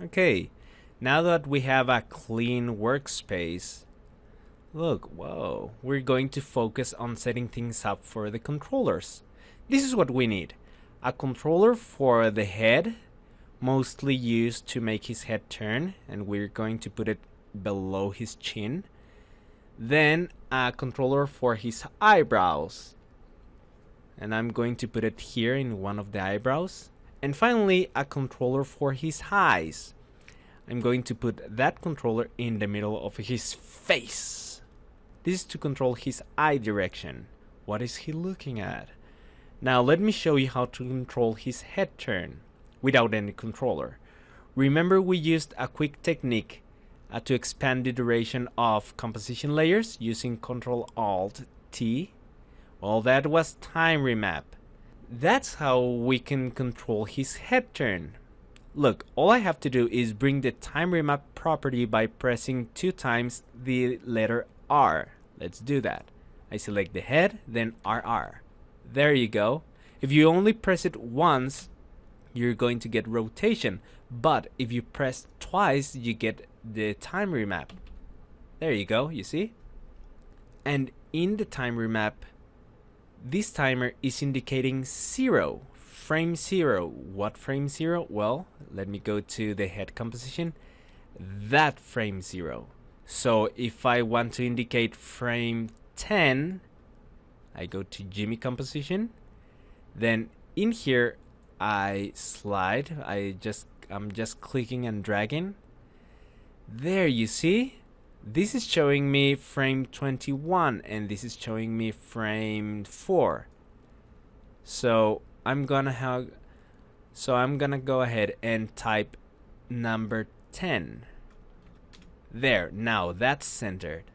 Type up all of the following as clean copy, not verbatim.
Okay, now that we have a clean workspace, look, whoa, we're going to focus on setting things up for the controllers. This is what we need. A controller for the head, mostly used to make his head turn, and we're going to put it below his chin. Then a controller for his eyebrows, and I'm going to put it here in one of the eyebrows. And finally, a controller for his eyes. I'm going to put that controller in the middle of his face. This is to control his eye direction. What is he looking at? Now let me show you how to control his head turn without any controller. Remember we used a quick technique to expand the duration of composition layers using Ctrl-Alt-T? Well, that was time remap. That's how we can control his head turn. Look, all I have to do is bring the time remap property by pressing 2 times the letter R. Let's do that. I select the head, then RR. There you go. If you only press it once, you're going to get rotation. But if you press twice, you get the time remap. There you go, you see? And in the time remap, this timer is indicating 0, frame 0. What frame 0? Well, let me go to the head composition. That frame 0. So if I want to indicate frame 10, I go to Jimmy composition. Then in here, I slide. I'm just clicking and dragging. There, you see? This is showing me frame 21 and this is showing me frame 4. So I'm gonna go ahead and type number 10. There, now that's centered.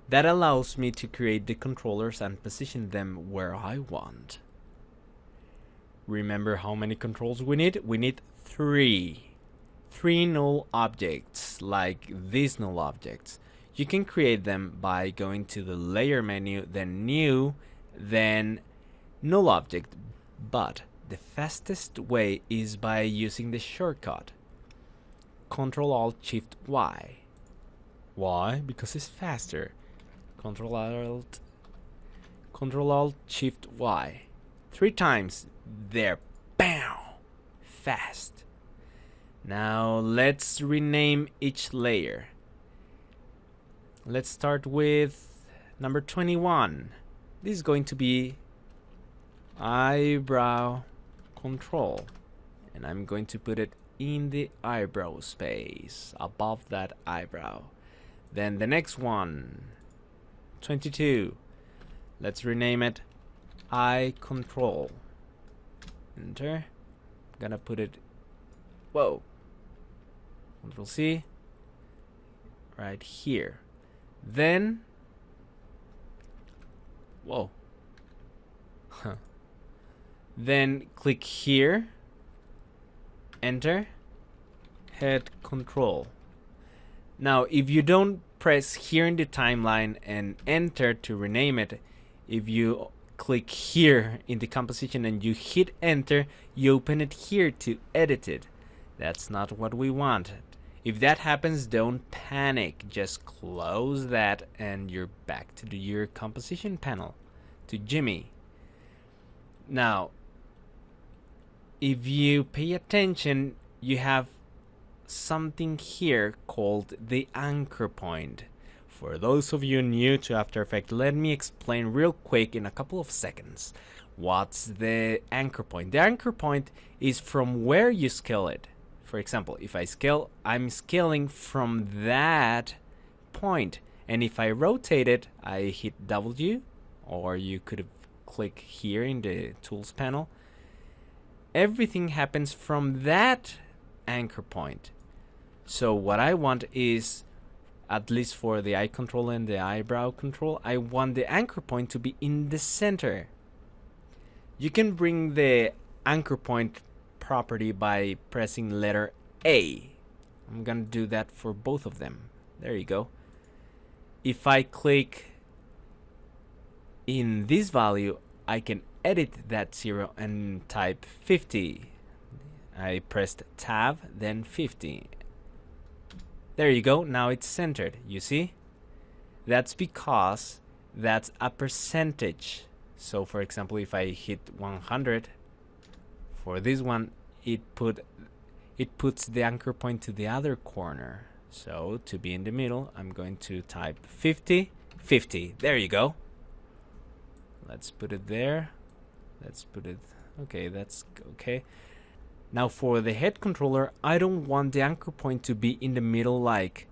That allows me to create the controllers and position them where I want. Remember how many controls we need? We need 3. 3 null objects, like these null objects. You can create them by going to the layer menu, then new, then null object. But the fastest way is by using the shortcut Ctrl-Alt-Shift-Y. Why? Because it's faster. Ctrl-Alt-Shift-Y. 3 times. There. Bam! Fast. Now let's rename each layer. Let's start with number 21. This is going to be eyebrow control. And I'm going to put it in the eyebrow space, above that eyebrow. Then the next one, 22. Let's rename it eye control. Enter. I'm gonna put it, whoa, Ctrl C, right here. Then, whoa. Then click here, enter, head control. Now, if you don't press here in the timeline and enter to rename it, if you click here in the composition and you hit enter, you open it here to edit it. That's not what we want. If that happens, don't panic. Just close that and you're back to your composition panel, to Jimmy. Now, if you pay attention, you have something here called the anchor point. For those of you new to After Effects, let me explain real quick in a couple of seconds. What's the anchor point? The anchor point is from where you scale it. For example, if I scale, I'm scaling from that point. And if I rotate it, I hit W, or you could click here in the tools panel. Everything happens from that anchor point. So what I want is, at least for the eye control and the eyebrow control, I want the anchor point to be in the center. You can bring the anchor point property by pressing letter A. I'm gonna do that for both of them. There you go. If I click in this value, I can edit that 0 and type 50. I pressed tab, then 50. There you go, now it's centered, you see? That's because that's a percentage. So for example, if I hit 100, for this one, it puts the anchor point to the other corner. So to be in the middle, I'm going to type 50, 50. There you go. Let's put it there. Let's put it, okay, that's okay. Now for the head controller, I don't want the anchor point to be in the middle like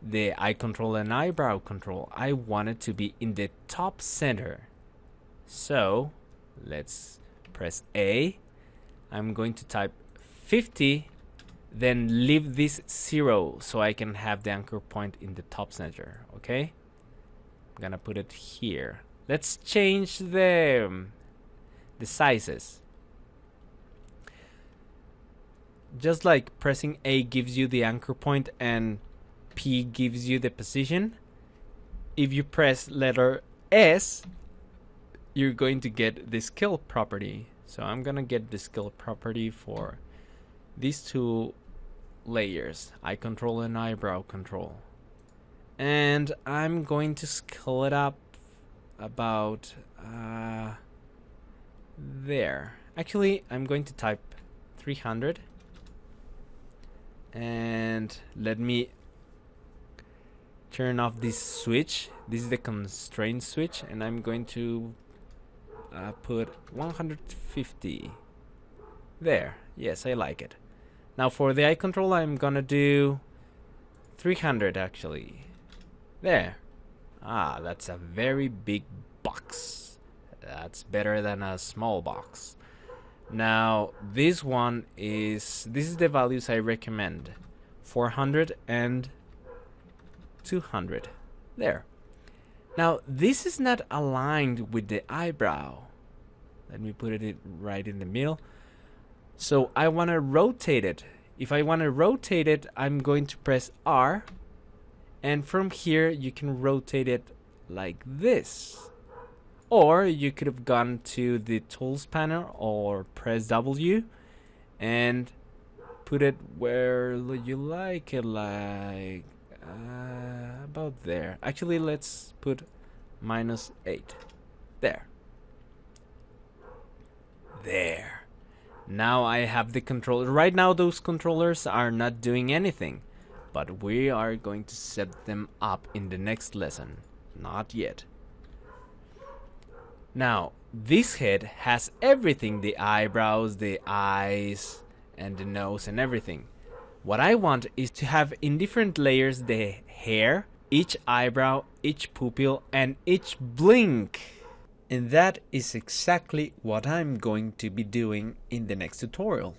the eye control and eyebrow control. I want it to be in the top center. So let's press A. I'm going to type 50, then leave this 0 so I can have the anchor point in the top center, okay? I'm gonna put it here. Let's change the sizes. Just like pressing A gives you the anchor point and P gives you the position, if you press letter S, you're going to get the scale property. So I'm gonna get the scale property for these two layers, eye control and eyebrow control. And I'm going to scale it up about there. Actually, I'm going to type 300. And let me turn off this switch. This is the constraint switch, and I'm going to put 150 there. Yes, I like it. Now for the eye control, I'm gonna do 300 actually. There. Ah, that's a very big box. That's better than a small box. Now this is the values I recommend. 400 and 200. There. Now this is not aligned with the eyebrow. Let me put it right in the middle. So I want to rotate it. If I want to rotate it, I'm going to press R, and from here you can rotate it like this. Or you could have gone to the tools panel or press W and put it where you like it, like about there. Actually, let's put -8. There. There. Now I have the controller. Right now those controllers are not doing anything, but we are going to set them up in the next lesson. Not yet. Now, this head has everything, the eyebrows, the eyes, and the nose and everything. What I want is to have in different layers the hair, each eyebrow, each pupil, and each blink. And that is exactly what I'm going to be doing in the next tutorial.